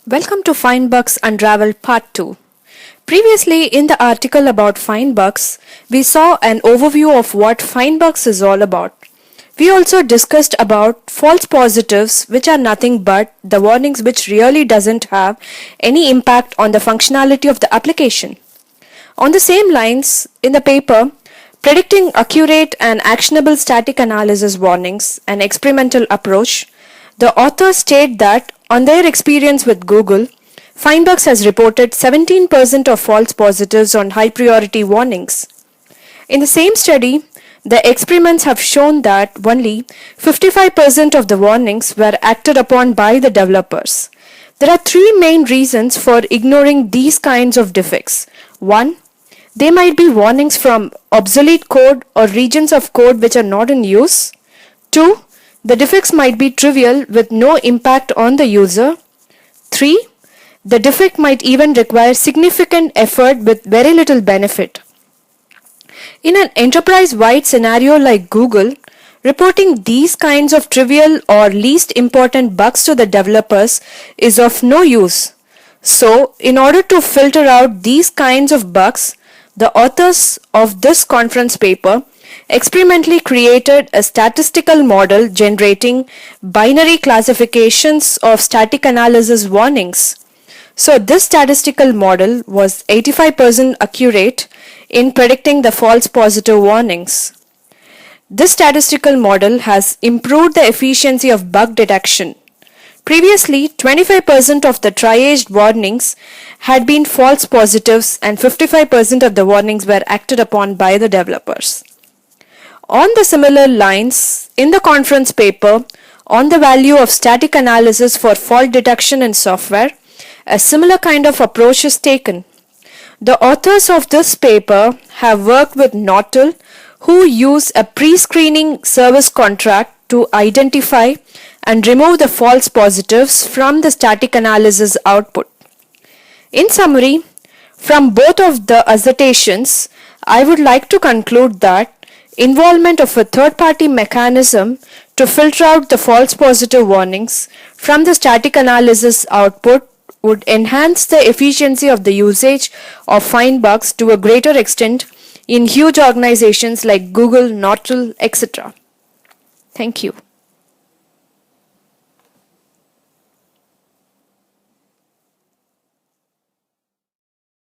Welcome to FindBugs Unravelled Part 2. Previously, in the article about FindBugs, we saw an overview of what FindBugs is all about. We also discussed about false positives, which are nothing but the warnings which really doesn't have any impact on the functionality of the application. On the same lines, in the paper, Predicting Accurate and Actionable Static Analysis Warnings, an Experimental Approach, the authors state that on their experience with Google, FindBugs has reported 17% of false positives on high priority warnings. In the same study, the experiments have shown that only 55% of the warnings were acted upon by the developers. There are three main reasons for ignoring these kinds of defects. 1. They might be warnings from obsolete code or regions of code which are not in use. 2. The defects might be trivial with no impact on the user. 3. The defect might even require significant effort with very little benefit. In an enterprise-wide scenario like Google, reporting these kinds of trivial or least important bugs to the developers is of no use. So, in order to filter out these kinds of bugs, the authors of this conference paper experimentally created a statistical model generating binary classifications of static analysis warnings. So this statistical model was 85% accurate in predicting the false positive warnings. This statistical model has improved the efficiency of bug detection. Previously, 25% of the triaged warnings had been false positives and 55% of the warnings were acted upon by the developers. On the similar lines, in the conference paper on the value of static analysis for fault detection in software, a similar kind of approach is taken. The authors of this paper have worked with Nortel, who use a pre-screening service contract to identify and remove the false positives from the static analysis output. In summary, from both of the assertions, I would like to conclude that involvement of a third-party mechanism to filter out the false positive warnings from the static analysis output would enhance the efficiency of the usage of FindBugs to a greater extent in huge organizations like Google, Nortel, etc. Thank you.